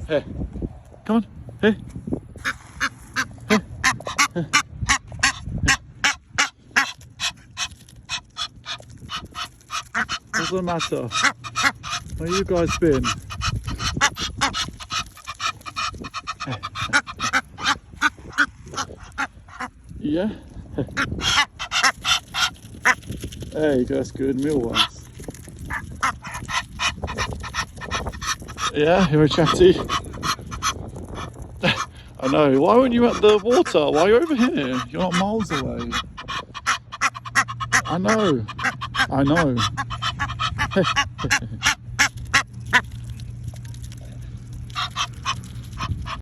Hey, come on. Hey. Hey. Hey. What's the matter? Where you guys been? Yeah? There you go, that's good, meal ones. Yeah, you're a chatty. I know, why weren't you at the water? Why are you over here? You're not miles away. I know.